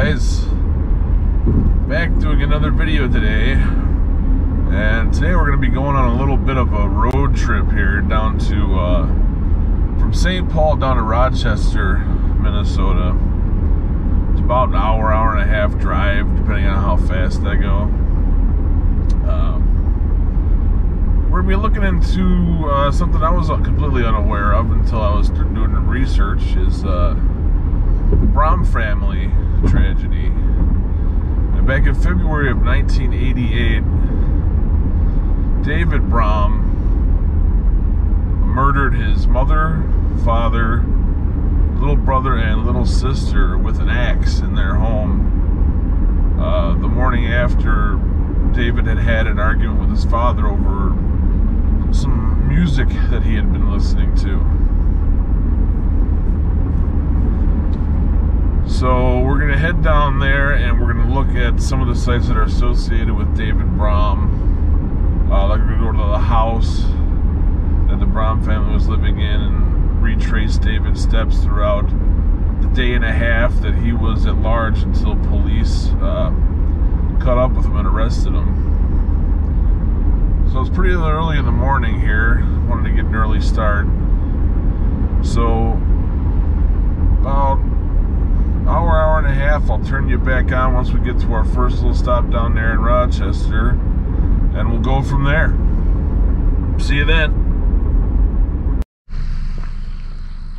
guys, back doing another video today, and today we're going to be going on a little bit of a road trip here down to from St. Paul down to Rochester, Minnesota. It's about an hour and a half drive, depending on how fast I go. We're going to be looking into something I was completely unaware of until I was doing the research, is the Brom family tragedy. And back in February of 1988, David Brom murdered his mother, father, little brother, and little sister with an axe in their home the morning after David had an argument with his father over some music that he had been listening to. So we're going to head down there and we're going to look at some of the sites that are associated with David Brom. Like we're going to go to the house that the Brom family was living in and retrace David's steps throughout the day and a half that he was at large until police caught up with him and arrested him. So it's pretty early in the morning here. Wanted to get an early start. So about hour and a half, I'll turn you back on once we get to our first little stop down there in Rochester, and we'll go from there. See you then.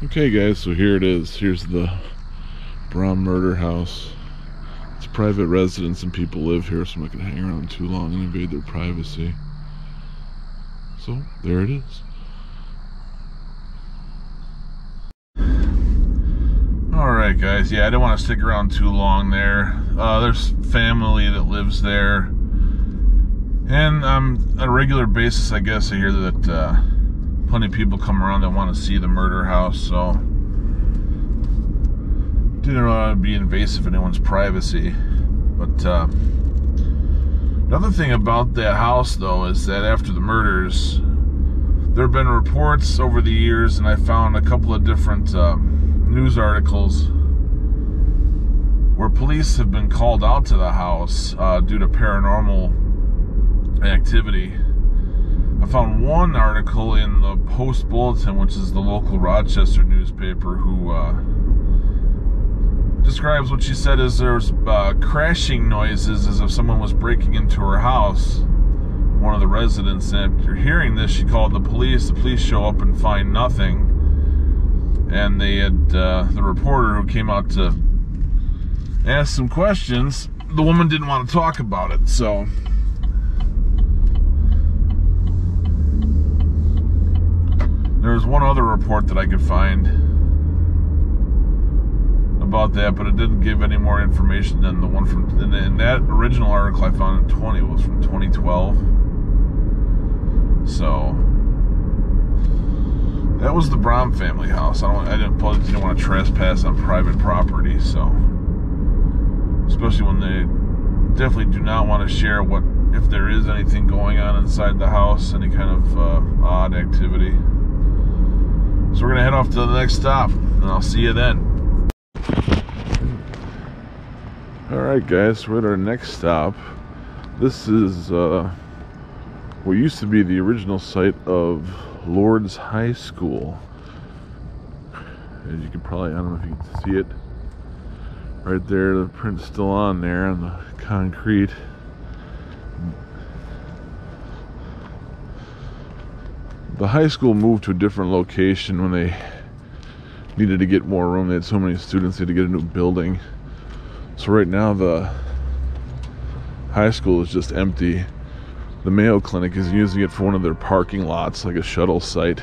Okay guys, so here it is. Here's the Brom murder house. It's private residence and people live here, so I'm not going to hang around too long and invade their privacy. So there it is. Alright guys, yeah, I didn't want to stick around too long there. There's family that lives there, and on a regular basis, I guess, I hear that plenty of people come around that want to see the murder house, so didn't want to be invasive in anyone's privacy. But another thing about that house, though, is that after the murders, there have been reports over the years, and I found a couple of different news articles where police have been called out to the house due to paranormal activity. I found one article in the Post Bulletin, which is the local Rochester newspaper, who describes what she said as there's crashing noises as if someone was breaking into her house. One of the residents, after hearing this, she called the police. The police show up and find nothing. And they had the reporter who came out to ask some questions. The woman didn't want to talk about it, so there was one other report that I could find about that, but it didn't give any more information than the one from in that original article I found in 20. It was from 2012. So that was the Brom family house. I didn't want to trespass on private property, so especially when they definitely do not want to share if there is anything going on inside the house, any kind of odd activity. So we're gonna head off to the next stop, and I'll see you then. Alright guys, we're at our next stop. This is what used to be the original site of Lourdes High School. As you can probably, I don't know if you can see it right there, the print's still on there on the concrete. The high school moved to a different location when they needed to get more room. They had so many students, they had to get a new building. So right now the high school is just empty. The Mayo Clinic is using it for one of their parking lots, like a shuttle site.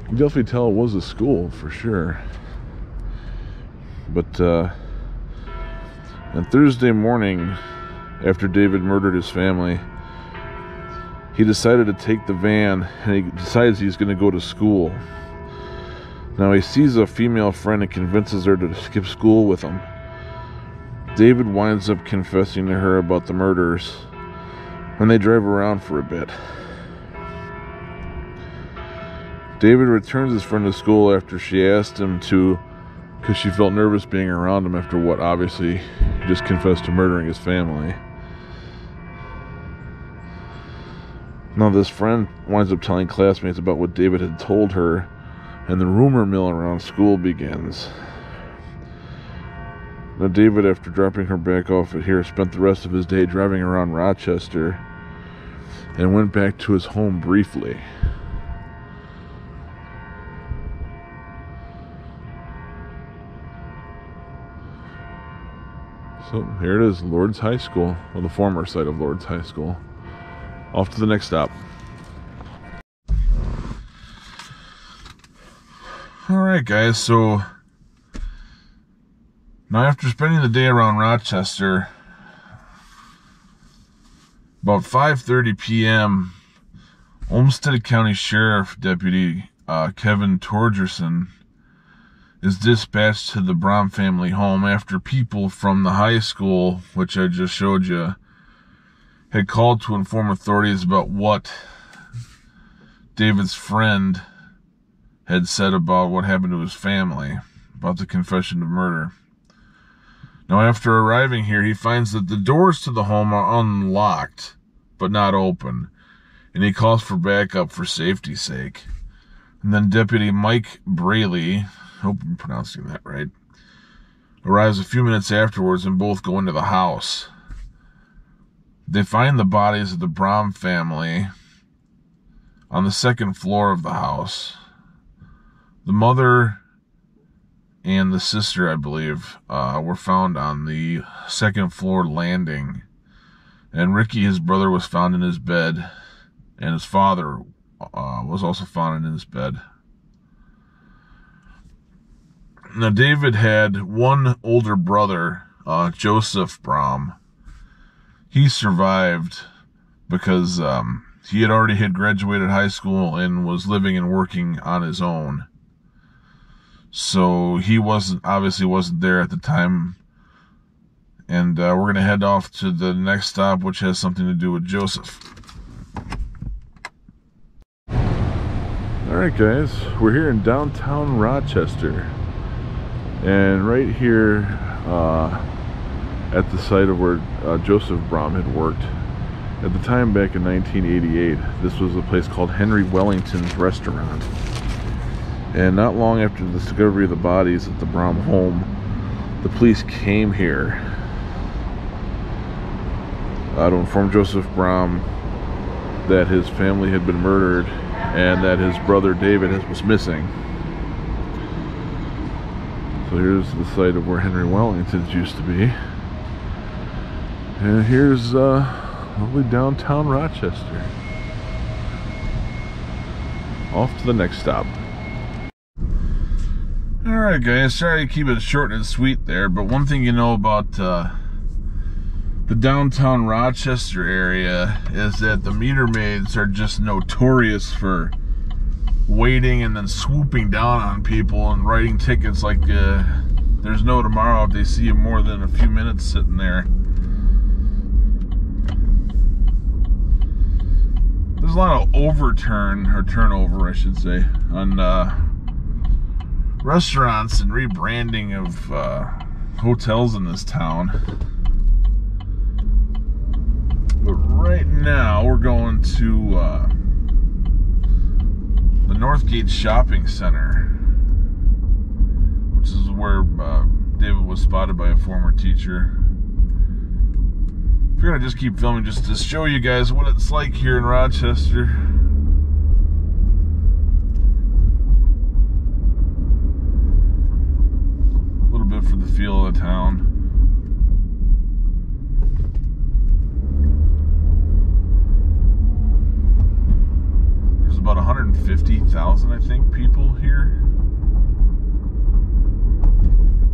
You can definitely tell it was a school for sure. But on Thursday morning, after David murdered his family, he decided to take the van, and he decides he's going to go to school. Now he sees a female friend and convinces her to skip school with him. David winds up confessing to her about the murders, and they drive around for a bit. David returns his friend to school after she asked him to, because she felt nervous being around him after what obviously he just confessed to murdering his family. Now this friend winds up telling classmates about what David had told her, and the rumor mill around school begins. Now David, after dropping her back off at here, spent the rest of his day driving around Rochester and went back to his home briefly. So here it is, Lourdes High School, or the former site of Lourdes High School. Off to the next stop. Alright guys, so now after spending the day around Rochester, about 5:30 p.m., Olmsted County Sheriff Deputy Kevin Torgerson is dispatched to the Brom family home after people from the high school, which I just showed you, had called to inform authorities about what David's friend had said about what happened to his family, about the confession of murder. Now, after arriving here, he finds that the doors to the home are unlocked, but not open, and he calls for backup for safety's sake. And then Deputy Mike Braley, I hope I'm pronouncing that right, arrives a few minutes afterwards, and both go into the house. They find the bodies of the Brom family on the second floor of the house. The mother and the sister, I believe, were found on the second floor landing. And Ricky, his brother, was found in his bed, and his father was also found in his bed. Now, David had one older brother, Joseph Brom. He survived because he had graduated high school and was living and working on his own. So he obviously wasn't there at the time. And we're going to head off to the next stop, which has something to do with Joseph. Alright guys, we're here in downtown Rochester. And right here at the site of where Joseph Brom had worked. At the time, back in 1988, this was a place called Henry Wellington's Restaurant. And not long after the discovery of the bodies at the Brom home, the police came here to inform Joseph Brom that his family had been murdered and that his brother David was missing. So here's the site of where Henry Wellington's used to be. And here's lovely downtown Rochester. Off to the next stop. Alright guys, sorry to keep it short and sweet there, but one thing you know about the downtown Rochester area is that the meter maids are just notorious for waiting and then swooping down on people and writing tickets like there's no tomorrow if they see you more than a few minutes sitting there. There's a lot of turnover, I should say, on restaurants and rebranding of hotels in this town. But right now we're going to the Northgate Shopping Center, which is where David was spotted by a former teacher. Figured I'd just keep filming just to show you guys what it's like here in Rochester. A little bit for the feel of the town. There's about 150,000, I think, people here.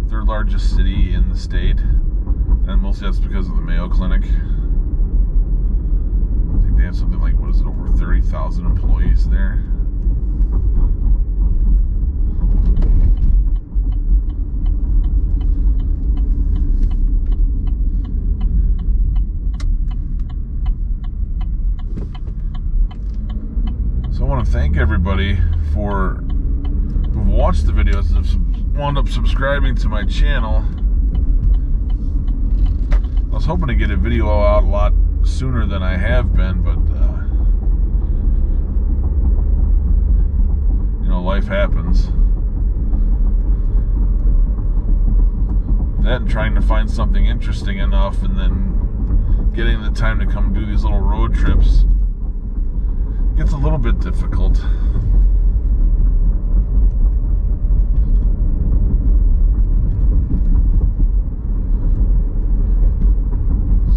Third largest city in the state. And mostly that's because of the Mayo Clinic. I think they have something like, what is it, over 30,000 employees there. So I want to thank everybody for who've watched the videos and have wound up subscribing to my channel. I was hoping to get a video out a lot sooner than I have been, but you know, life happens. That and trying to find something interesting enough, and then getting the time to come do these little road trips gets a little bit difficult.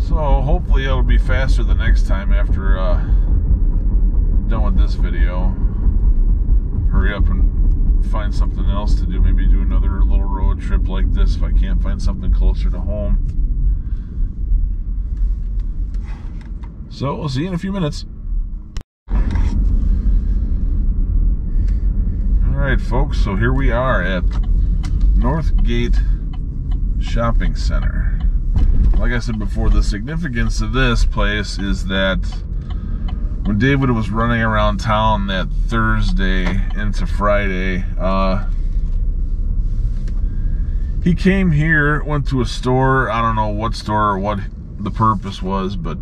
So hopefully it'll be faster the next time after done with this video. Hurry up and find something else to do. Maybe do another little road trip like this if I can't find something closer to home. So we'll see you in a few minutes. Alright folks, so here we are at Northgate Shopping Center. Like I said before, the significance of this place is that when David was running around town that Thursday into Friday, he came here, went to a store. I don't know what store or what the purpose was, but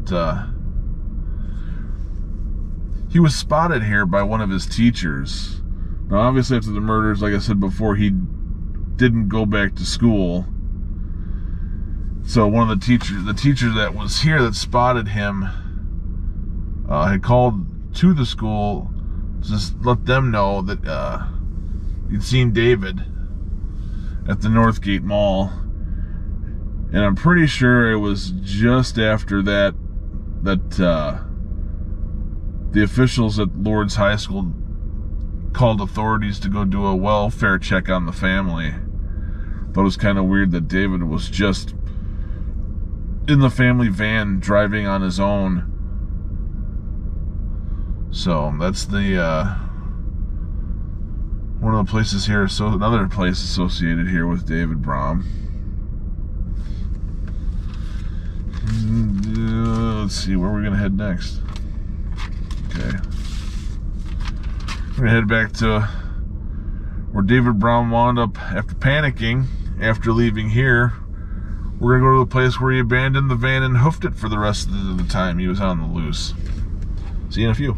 he was spotted here by one of his teachers. Now obviously after the murders, like I said before, he didn't go back to school. So one of the teacher that was here that spotted him had called to the school to just let them know that he'd seen David at the Northgate Mall. And I'm pretty sure it was just after that the officials at Lourdes High School called authorities to go do a welfare check on the family. But it was kind of weird that David was just in the family van driving on his own. So that's the one of the places here, so another place associated here with David Brom. Let's see, where we're gonna head next. Okay, we're gonna head back to where David Brom wound up after panicking after leaving here. We're gonna go to the place where he abandoned the van and hoofed it for the rest of the time he was on the loose. See you in a few.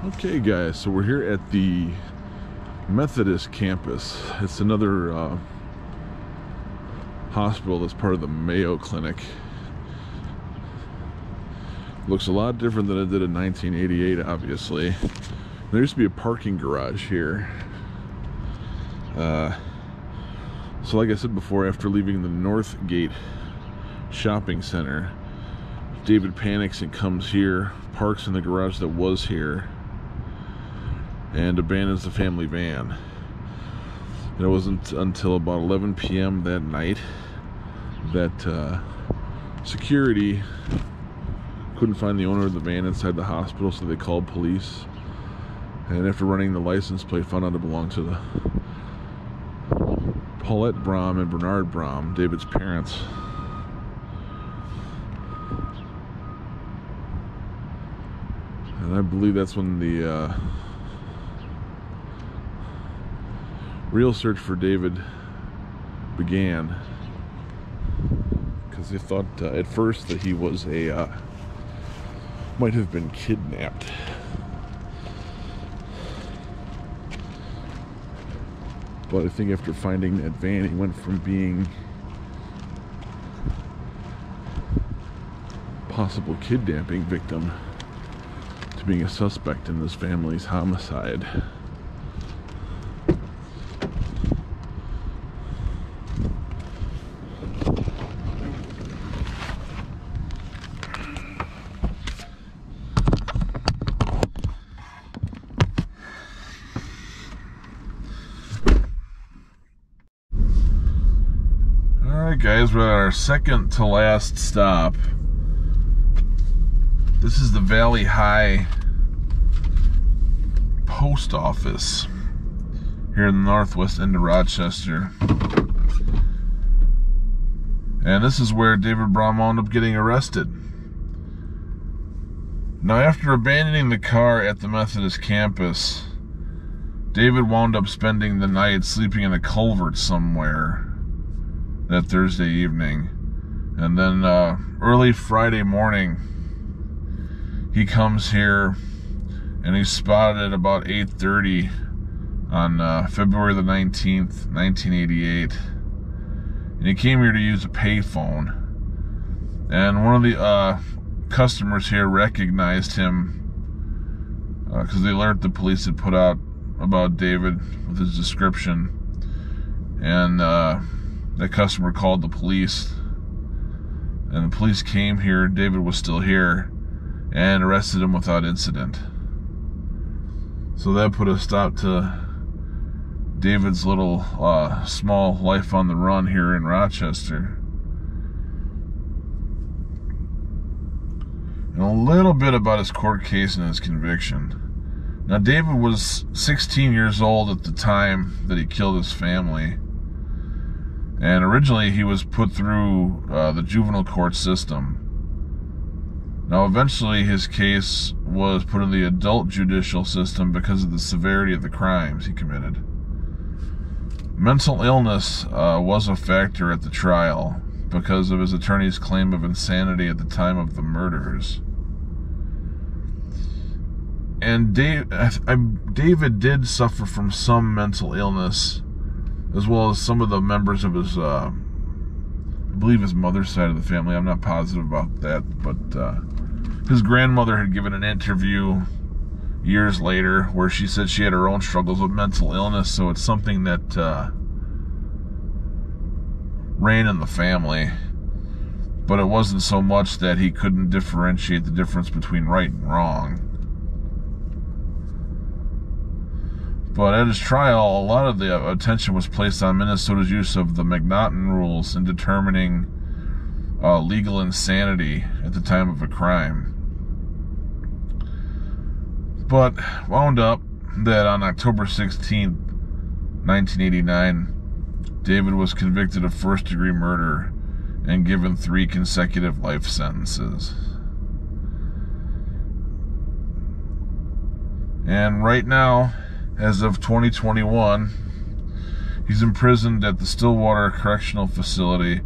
Okay guys, so we're here at the Methodist campus. It's another hospital that's part of the Mayo Clinic. Looks a lot different than it did in 1988, obviously. There used to be a parking garage here. So like I said before, after leaving the Northgate Shopping Center, David panics and comes here, parks in the garage that was here, and abandons the family van. And it wasn't until about 11 p.m. that night that security couldn't find the owner of the van inside the hospital, so they called police. And after running the license plate, found out it belonged to the Paulette Brom and Bernard Brom, David's parents. And I believe that's when the real search for David began, because they thought at first that he was might have been kidnapped. But I think after finding that van, he went from being possible kidnapping victim to being a suspect in this family's homicide. Guys, we're at our second to last stop. This is the Valley High Post Office here in the northwest end of Rochester. And this is where David Brom wound up getting arrested. Now, after abandoning the car at the Methodist campus, David wound up spending the night sleeping in a culvert somewhere that Thursday evening. And then early Friday morning, he comes here and he's spotted at about 8:30 on February the 19th, 1988. And he came here to use a payphone. And one of the customers here recognized him because the alert the police had put out about David with his description. And that customer called the police. And the police came here. David was still here and arrested him without incident. So that put a stop to David's little small life on the run here in Rochester. And a little bit about his court case and his conviction. Now, David was 16 years old at the time that he killed his family. And originally he was put through the juvenile court system. Now, eventually his case was put in the adult judicial system because of the severity of the crimes he committed. Mental illness was a factor at the trial because of his attorney's claim of insanity at the time of the murders. And David did suffer from some mental illness, as well as some of the members of his, I believe his mother's side of the family. I'm not positive about that, but his grandmother had given an interview years later where she said she had her own struggles with mental illness, so it's something that ran in the family. But it wasn't so much that he couldn't differentiate the difference between right and wrong. But at his trial, a lot of the attention was placed on Minnesota's use of the McNaughton rules in determining legal insanity at the time of a crime. But wound up that on October 16th, 1989, David was convicted of first-degree murder and given 3 consecutive life sentences. And right now, as of 2021, he's imprisoned at the Stillwater Correctional Facility,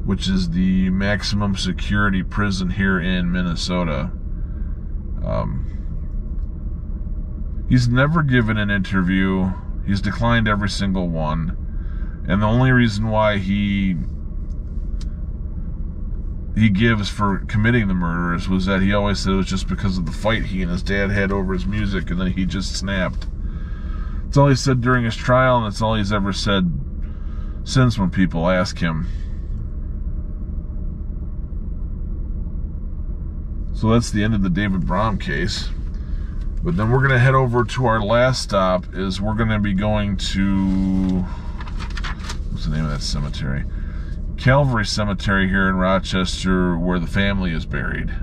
which is the maximum security prison here in Minnesota. He's never given an interview. He's declined every single one. And the only reason why he gives for committing the murders was that he always said it was just because of the fight he and his dad had over his music, and then he just snapped. That's all he said during his trial, and that's all he's ever said since when people ask him. So that's the end of the David Brom case. But then we're going to head over to our last stop. Is we're going to be going to, what's the name of that cemetery? Calvary Cemetery here in Rochester, where the family is buried.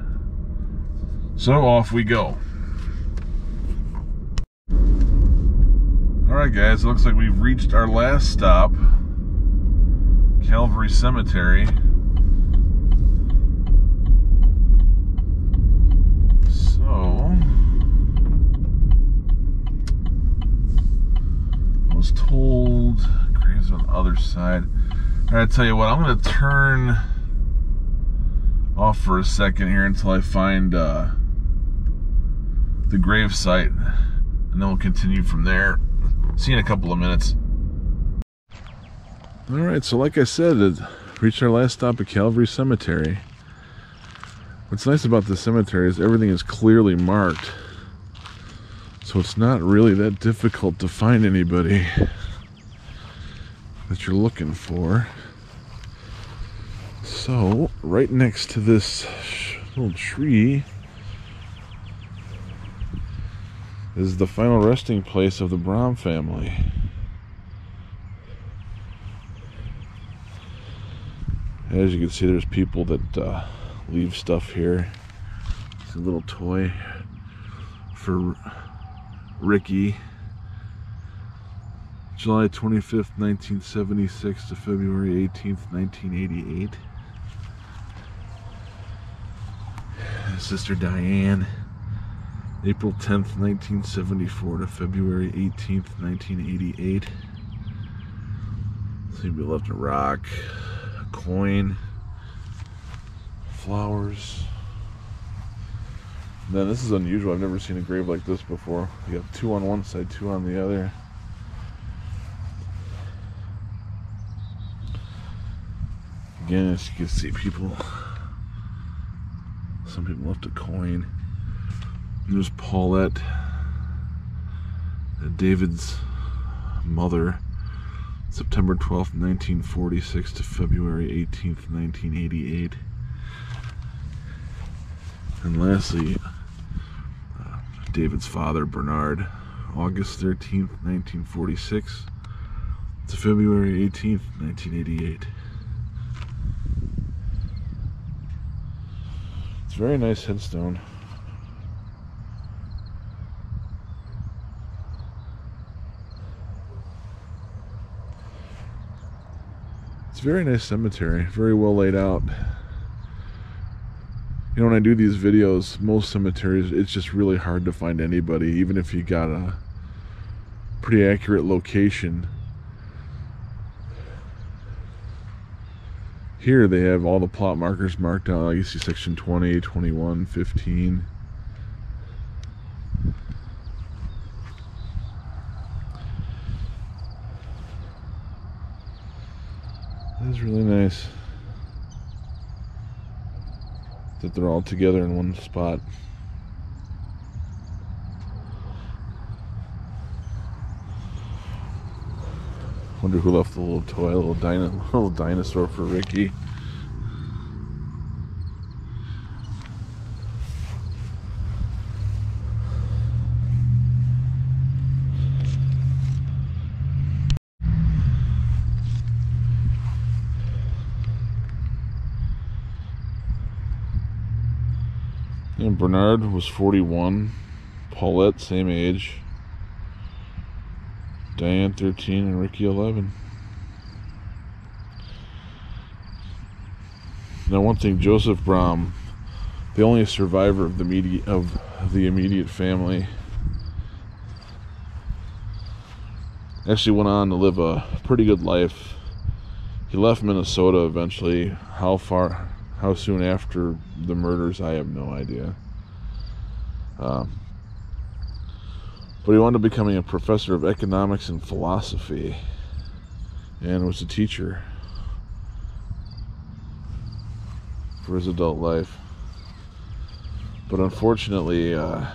So off we go. Alright guys, it looks like we've reached our last stop, Calvary Cemetery. So, I was told graves on the other side. Alright, I tell you what, I'm going to turn off for a second here until I find the grave site, and then we'll continue from there. See you in a couple of minutes. Alright, so like I said, it reached our last stop at Calvary Cemetery. What's nice about the cemetery is everything is clearly marked, so it's not really that difficult to find anybody that you're looking for. So, right next to this little tree is the final resting place of the Brom family. As you can see, there's people that leave stuff here. It's a little toy for Ricky. July 25th, 1976 to February 18th, 1988. Sister Diane. April 10th, 1974 to February 18th, 1988. So we left a rock, a coin, flowers. Then this is unusual. I've never seen a grave like this before. You have two on one side, two on the other. Again, as you can see, some people left a coin. And there's Paulette, David's mother, September 12th, 1946 to February 18th, 1988. And lastly, David's father, Bernard, August 13th, 1946 to February 18th, 1988. It's a very nice headstone. It's a very nice cemetery, very well laid out. You know, when I do these videos, most cemeteries, it's just really hard to find anybody, even if you got a pretty accurate location. Here they have all the plot markers marked out. You see section 20, 21, 15. That's really nice that they're all together in one spot. Wonder who left the little toy, little dinosaur for Ricky. And Bernard was 41, Paulette, same age, Diane 13, and Ricky 11. Now, one thing, Joseph Brom, the only survivor of the immediate family, actually went on to live a pretty good life. He left Minnesota eventually. How soon after the murders, I have no idea. But he wound up becoming a professor of economics and philosophy, and was a teacher for his adult life. But unfortunately, in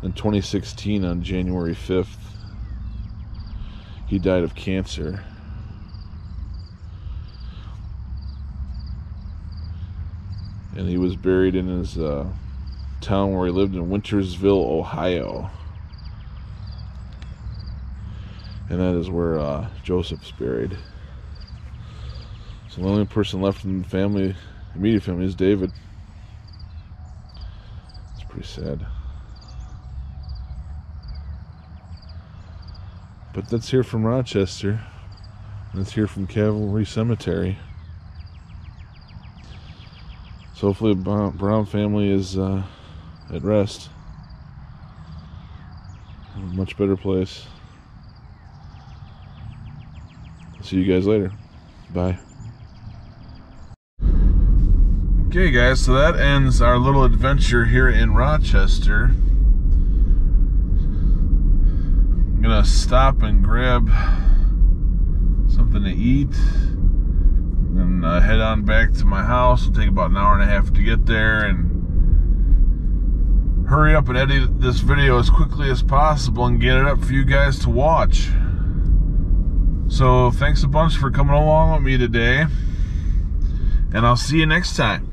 2016, on January 5th, he died of cancer. And he was buried in his town where he lived in Wintersville, Ohio. And that is where Joseph's buried. So the only person left in the family, immediate family, is David. It's pretty sad. But that's here from Rochester. And it's here from Cavalry Cemetery. So hopefully the Brom family is at rest. In a much better place. See you guys later. Bye. Okay guys, so that ends our little adventure here in Rochester. I'm gonna stop and grab something to eat. And head on back to my house. It'll take about an hour and a half to get there, and hurry up and edit this video as quickly as possible and get it up for you guys to watch. So thanks a bunch for coming along with me today, and I'll see you next time.